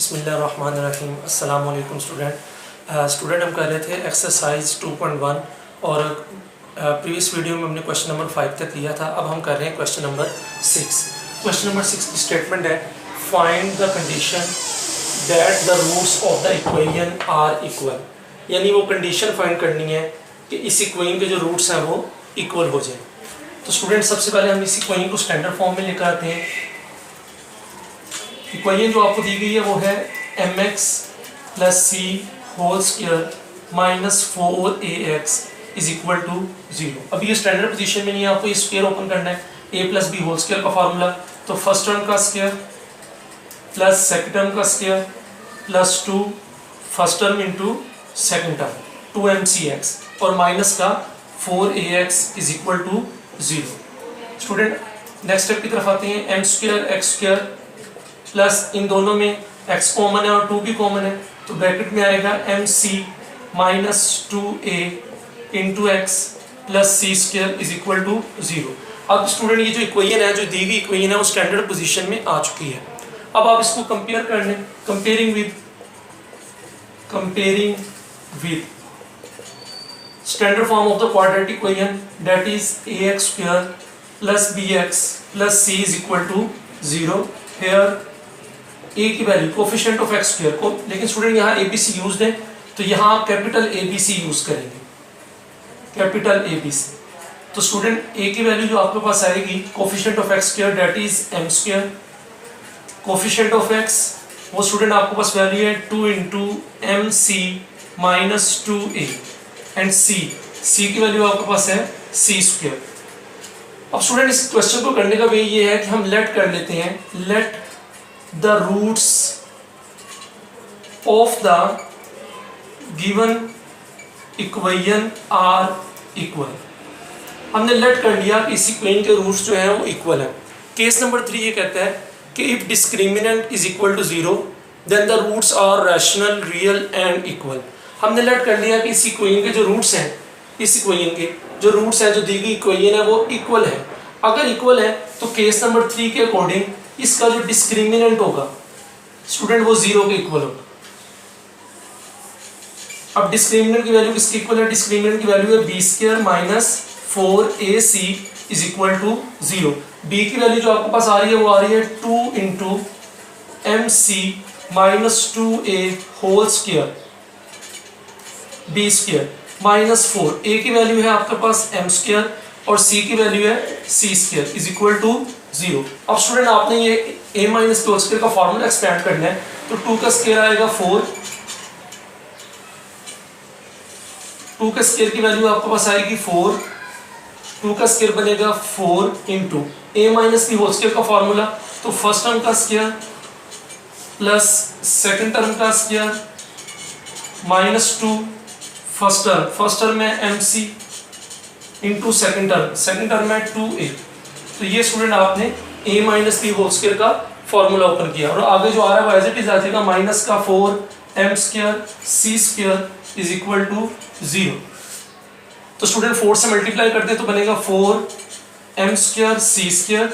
बिस्मिल्लाहिर्रहमानिर्रहीम। अस्सलाम वालेकुम स्टूडेंट हम कर रहे थे एक्सरसाइज 2.1 और प्रीवियस वीडियो में हमने क्वेश्चन नंबर 5 तक लिया था। अब हम कर रहे हैं क्वेश्चन नंबर 6। क्वेश्चन नंबर 6 की स्टेटमेंट है find the condition that the roots of the equation are equal, यानी वो कंडीशन फाइंड करनी है कि इस इक्वेशन के जो रूट्स हैं वो इक्वल हो जाए। तो स्टूडेंट सबसे पहले हम इस इक्वेशन को स्टैंडर्ड फॉर्म में लेकर आते हैं। इक्वेशन जो आपको दी गई है वो है mx plus c whole square minus 4ax is equal to 0। अभी ये स्टैंडर्ड पोजीशन में नहीं है, आपको ये स्क्वायर ओपन करना है। a plus b whole square का फार्मूला, तो फर्स्ट टर्म का स्क्वायर प्लस सेकंड टर्म का square plus 2 first term into second term 2mcx और माइनस का 4ax is equal to 0। Student next step की तरफ आते हैं। m square x square plus इन दोनों में x कॉमन है और 2 भी कॉमन है, तो ब्रैकेट में आएगा mc minus 2a into x plus c square is equal to 0। अब स्टूडेंट ये जो इक्वेशन है, जो दी गई इक्वेशन है, वो स्टैंडर्ड पोजीशन में आ चुकी है। अब आप इसको कंपेयर कर लें। Comparing with standard form of the quadratic equation that is ax square plus bx plus c is equal to 0। Here a की value coefficient of x square को, लेकिन स्टूडेंट यहाँ abc यूज्ड है तो यहाँ आप कैपिटल ABC यूज करेंगे, capital ABC। तो स्टूडेंट a की वैल्यू जो आपके पास आएगी coefficient of x square that is m square, coefficient of x वो स्टूडेंट आपके पास वैल्यू है 2 into mc minus 2a and c की वैल्यू आपके पास है c स्क्वायर। अब स्टूडेंट इस क्वेश्चन को करने का वे ये है कि हम लेट कर लेते हैं, let the roots of the given equation are equal. हमने लेट कर लिया कि इस इक्वेशन के रूट्स जो हैं वो इक्वल है। केस नंबर 3 ये कहता है कि if discriminant is equal to 0 then the roots are rational real and equal. हमने लेट कर लिया कि इस इक्वेशन के जो रूट्स हैं, इस इक्वेशन के जो रूट्स हैं, जो दी गई इक्वेशन है वो इक्वल है। अगर इक्वल है तो केस नंबर 3 के अकॉर्डिंग इसका जो डिस्क्रिमिनेंट होगा स्टूडेंट वो 0 के इक्वल होगा। अब डिस्क्रिमिनेंट की वैल्यू किसकी इक्वल है? डिस्क्रिमिनेंट की वैल्यू है b square minus 4ac is equal to 0। b की वैल्यू जो आपके पास आ रही है वो आ रही है 2 into mc minus 2a whole square b square minus 4। a की वैल्यू है आपके पास m स्क्वायर और c की वैल्यू है c square is equal to 0। अब स्टूडेंट आपने ये a माइनस b स्क्वायर का फॉर्मूला एक्सपेंड करना है, तो 2 का स्क्वायर आएगा 4, 2 के स्क्वायर की वैल्यू आपके पास आएगी 4, 2 का स्क्वायर बनेगा 4 into a minus b whole square का फॉर्मूला, तो फर्स्ट टर्म का स्क्वायर प्लस सेकंड टर्म का स्क्वायर माइनस 2 फर्स्ट टर्म है mc इंटू सेकंड टर्म है 2a। तो ये स्टूडेंट आपने a minus b whole square का फॉर्मूला ओपन किया और आगे जो आ रहा है एज इट इज आ जाएगा माइनस का 4m square c square is equal to 0। तो स्टूडेंट 4 से मल्टीप्लाई करते हैं तो बनेगा 4m square c square,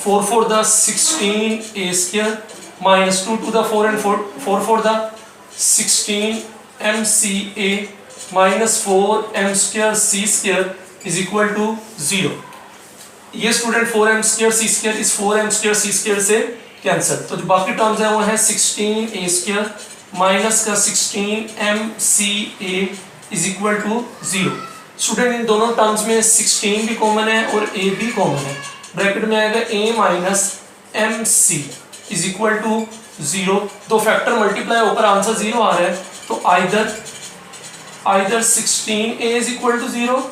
4 4 the 16a square minus 2 two the 4 and 4 4 the 16mca minus 4m square c square is equal to 0। ये student 4m square c square इस 4m square c square से cancel, तो जो बाकी terms हैं वो है 16a square minus का 16mca is equal to 0। Student इन दोनों टर्म्स में 16 भी कॉमन है और a भी कॉमन है, ब्रैकेट में आएगा a minus mc is equal to 0। दो फैक्टर मल्टीप्लाई होकर आंसर 0 आ रहा है, तो either 16a is equal to 0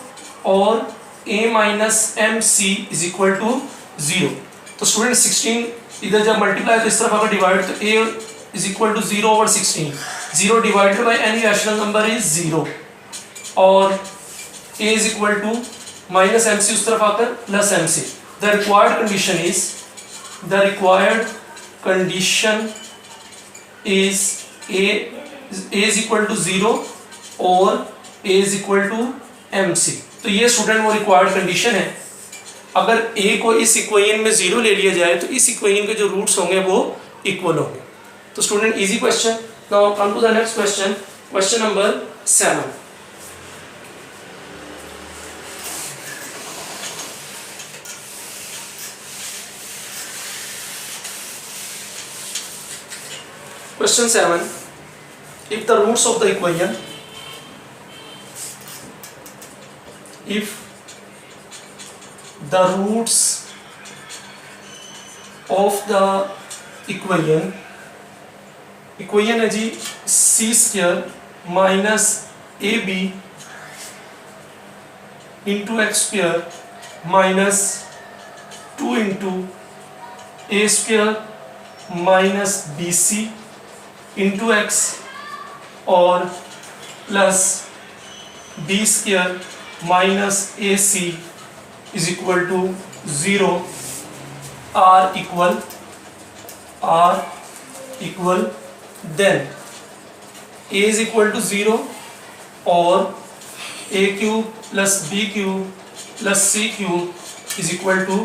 और a minus mc is equal to 0। तो स्टूडेंट 16 इधर जब मल्टीप्लाई तो इस तरफ अगर डिवाइड तो a is equal to 0 over 16, 0 divided by any rational number is 0 और a is equal to minus mc उस तरफ आकर plus mc। The required condition is a is equal to 0 और a is equal to mc। तो ये student वो required condition है। अगर a को इस इक्वेशन में 0 ले लिया जाए तो इस इक्वेशन के जो रूट्स होंगे वो इक्वल होंगे। तो student easy question. Now come to the next question, question number 7. Question 7. If the roots of the equation, if the roots of the equation है जी c square minus ab into x square minus 2 into a square minus bc into x और plus b square minus ac is equal to 0, r equal then a is equal to 0 और a cube plus b cube plus c cube is equal to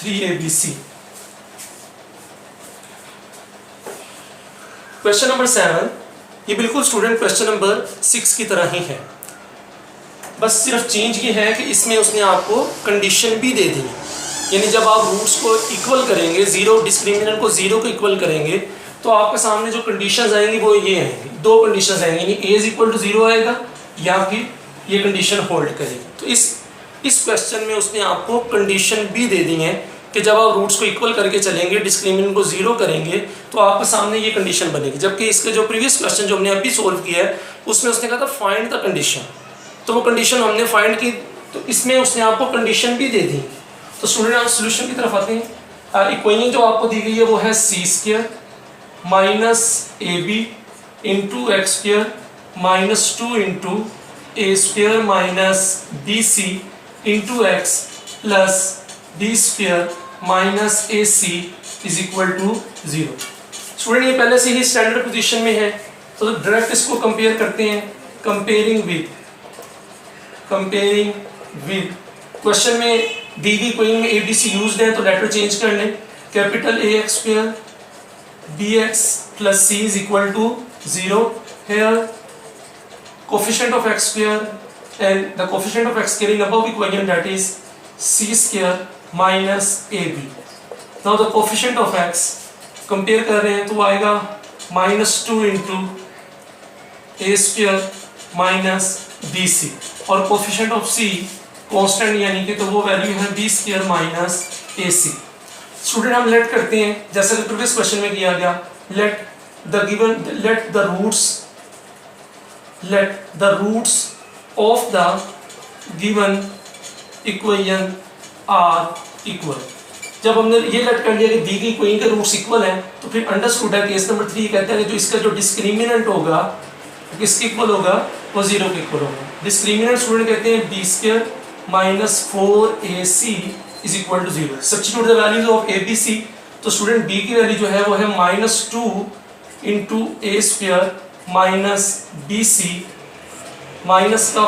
3abc. Question number 7 ये बिल्कुल student question number 6 की तरह ही है, बस सिर्फ change ये है कि इसमें उसने आपको कंडीशन भी दे दी. यानी जब आप रूट्स को इक्वल करेंगे, जीरो डिस्क्रिमिनेंट को जीरो को इक्वल करेंगे, तो आपके सामने जो कंडीशंस आएंगी वो ये आएंगी, दो कंडीशंस आएंगी, यानी a इज इक्वल टू 0 आएगा या फिर ये कंडीशन होल्ड करेगी. तो इस क्वेश्चन में उसने आपको कंडीशन भी दे दी है कि जब आप रूट्स को इक्वल करके चलेंगे, डिस्क्रिमिनेंट को जीरो करेंगे, तो आपके सामने ये कंडीशन बनेगी. जबकि इसके जो प्रीवियस क्वेश्चन जो हमने अभी सोल्व किया है उसमें उसने कहा था फाइंड द कंडीशन, तो वो कंडीशन हमने फाइंड की, तो इसमें उसने आपको कंडीशन भी दे दी. तो स्टूडेंट आप सोल्यूशन की तरफ आते हैं. इक्वेशन जो आपको दी गई है वो है c square minus a b into x square minus 2 into a square minus b c into x plus b square minus a c is equal to 0. Student ये पहले से ही स्टैंडर्ड पोजीशन में है, तो डायरेक्ट इसको कंपेयर करते हैं. Comparing with question में दी गई कोई में एबीसी यूज्ड है, तो लेटर चेंज कर लें. Capital A x square b x plus c is equal to 0. Here coefficient of x square and the coefficient of x square in above equation that is c square minus a b. Now the coefficient of x compare कर रहे हैं तो आएगा minus 2 into a square minus b c, और coefficient of C constant यानी कि तो वो वैल्यू है b square minus a c. Student हम लेट करते हैं जैसा कि प्रीवियस क्वेश्चन में किया गया. Let the roots of the given equation are equal. जब हमने ये लेट कर लिया कि दी गई इक्वेशन के रूट्स इक्वल हैं, तो फिर अंडरस्टूड है केस नंबर 3 कहते हैं कि जो इसका जो डिस्क्रिमिनेंट होगा किसके इक्वल होगा, वो 0 के इक्वल होगा. डिस्क्रिमिनेंट स्टूडेंट कहते हैं b square minus 4ac is equal to 0. Substitute the values of a b c. तो स्टूडेंट बी की वैल्यू जो है वो है minus 2 into a square minus b c minus का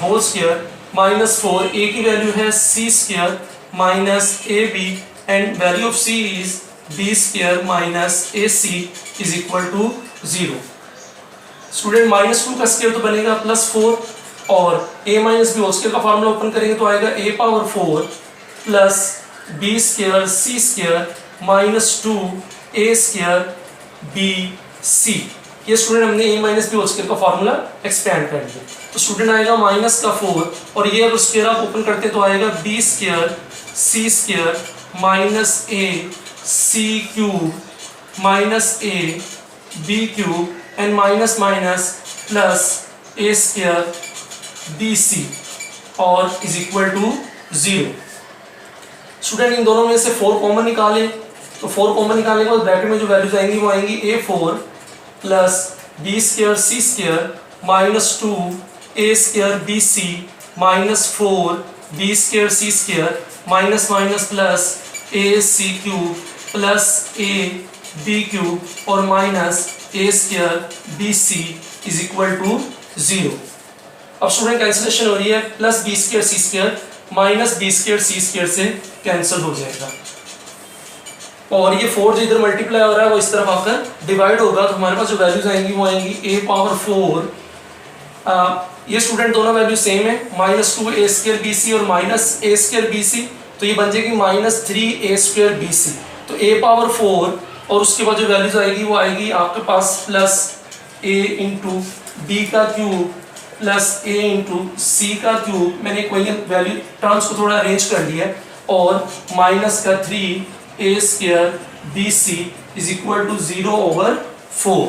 होल स्क्वायर माइनस 4. ए की वैल्यू है c square minus a b and value of c is b square minus a c is equal to 0. Student minus 2 का square तो बनेगा plus 4, और a minus b whole square का formula open करेंगे तो आएगा a power 4 plus b square c square minus 2 a square b c. ये student हमने a minus b whole square का फार्मूला एक्सपेंड कर दिया. तो स्टूडेंट आएगा माइनस का 4, और ये अब स्क्वायर आप ओपन करते हैं तो आएगा b square c square minus a c cube minus a b cube and minus minus plus a square b c और इज इक्वल टू 0. स्टूडेंट इन दोनों में से 4 कॉमन निकालें, तो 4 कॉमन निकालने के बाद ब्रैकेट में जो वैल्यूज आएंगी वो आएंगी a4 plus b square c square minus 2 a square b c minus 4 b square c square minus minus plus a c cube plus a b cube और minus a square b c is equal to 0. अब student cancellation हो रही है, plus b square c square minus b square c square से cancel हो जाएगा. और ये 4 जो इधर मल्टीप्लाई हो रहा है वो इस तरफ आकर डिवाइड होगा, तो हमारे पास जो वैल्यूज आएंगी वो आएंगी a पावर 4, ये स्टूडेंट दोनों वैल्यू सेम है, -2a² bc और -a² bc, तो ये बन जाएगी -3a² bc। तो a पावर 4 और उसके बाद जो वैल्यूज आएगी वो आएगी आपके पास प्लस a इंटू बी का क्यूब प्लस a इंटू सी का क्यूब, मैंने इक्वेशन वैल्यू टर्म्स को थोड़ा अरेंज कर लिया है, और माइनस का 3a² bc is equal to 0/4।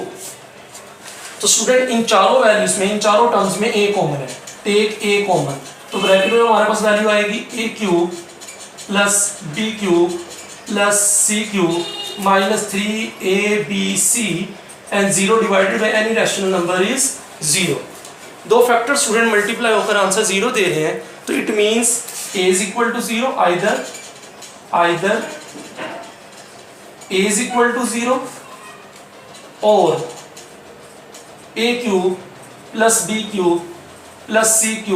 तो स्टूडेंट इन चारों वैल्यूज में, इन चारों टर्म्स में a कॉमन है, टेक a कॉमन, तो ब्रैकेट में हमारे पास वैल्यू आएगी a³ plus b³ plus c³ minus 3abc and 0 divided by any rational number is 0। दो फैक्टर स्टूडेंट मल्टीप्लाई होकर आंसर 0 दे रहे हैं, तो it means a is equal to 0, either a is equal to 0 और a³ plus b³ plus c³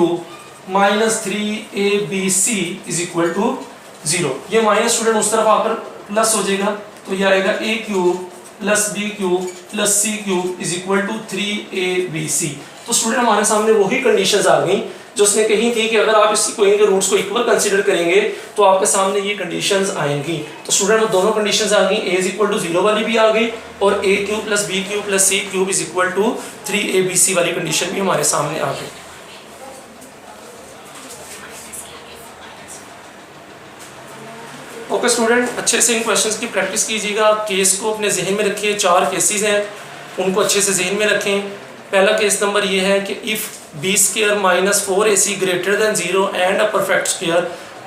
minus 3abc is equal to 0। ये minus student उस तरफ आकर प्लस हो जाएगा, तो ये आएगा a³ plus b³ plus c³ is equal to 3abc। तो स्टूडेंट हमारे सामने वही कंडीशंस आ गई जो उसने कही थी कि अगर आप इस इक्वेशन के रूट्स को इक्वल कंसीडर करेंगे तो आपके सामने ये कंडीशंस आएंगी। तो स्टूडेंट वो दोनों कंडीशंस आ गई, a इज इक्वल टू 0 वाली भी आ गई और a³ plus b³ plus c³ is equal to 3abc वाली कंडीशन भी हमारे सामने आ गई। ओके स्टूडेंट, अच्छे से इन क्वेश्चंस की प्रैक्टिस कीजिएगा, केस को अपने जहन में रखिए, 4 केसेस हैं उनको अच्छे से जहन में रखें। पहला केस नंबर ये है कि if b² minus 4ac greater than 0 and a perfect square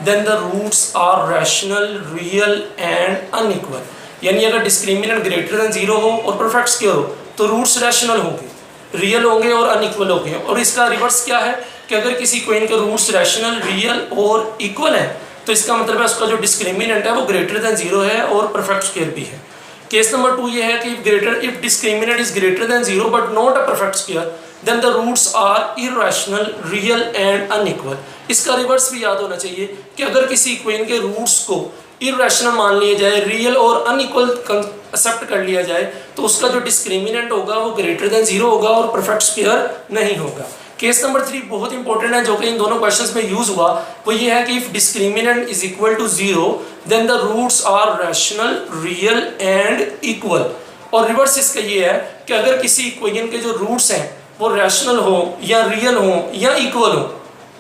then the roots are rational, real and unequal. यानी अगर डिस्क्रिमिनेंट ग्रेटर देन 0 हो और परफेक्ट स्क्वायर हो तो रूट्स रैशनल होंगे, रियल होंगे और अनइक्वल होंगे। और इसका रिवर्स क्या है कि अगर किसी इक्वेशन के रूट्स रैशनल, रियल और इक्वल है तो इसका मतलब है उसका जो डिस्क्रिमिनेंट है वो ग्रेटर देन 0 है और परफेक्ट स्क्वायर भी है। केस नंबर 2 ये है कि if discriminant is greater than 0 but not a perfect square then the roots are irrational, real and unequal. इसका रिवर्स भी याद होना चाहिए कि अगर किसी इक्वेशन के रूट्स को इरैशनल मान लिया जाए, रियल और अनइक्वल एक्सेप्ट कर लिया जाए, तो उसका जो डिस्क्रिमिनेंट होगा वो ग्रेटर देन 0 होगा और परफेक्ट स्क्वायर नहीं होगा। केस नंबर 3 बहुत इंपॉर्टेंट है, जो कि इन दोनों क्वेश्चंस में यूज हुआ, वो ये है कि if discriminant is equal to 0 then the roots are rational, real and equal. और रिवर्स इसका ये है कि अगर किसी इक्वेशन के जो रूट्स हैं वो रैशनल हो या रियल हो या इक्वल हो,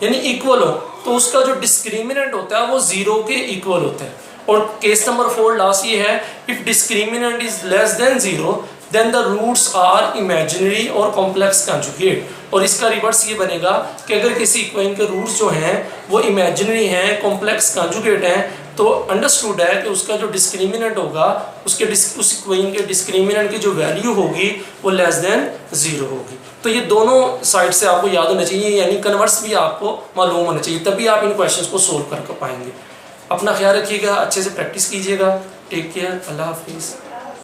यानी इक्वल हो, तो उसका जो डिस्क्रिमिनेंट होता है वो 0 के इक्वल होता है। और केस नंबर 4 लास्ट ये है, if discriminant is less than 0 then the roots are imaginary और कॉम्प्लेक्स कंजुगेट। और इसका रिवर्स ये बनेगा कि अगर किसी इक्वेशन के रूट्स जो हैं वो इमेजिनरी हैं, कॉम्प्लेक्स कंजुगेट हैं, तो अंडरस्टूड है कि उसका जो डिस्क्रिमिनेंट होगा उस इक्वेशन के डिस्क्रिमिनेंट की जो वैल्यू होगी वो लेस देन 0 होगी। तो ये दोनों साइड से आपको याद होना चाहिए, यानी कन्वर्स भी आपको मालूम होना चाहिए, तभी आप इन क्वेश्चंस को सोल्व कर पाएंगे। अपना ख्याल रखिएगा, अच्छे से प्रैक्टिस कीजिएगा। टेक केयर, अल्लाह हाफिज़।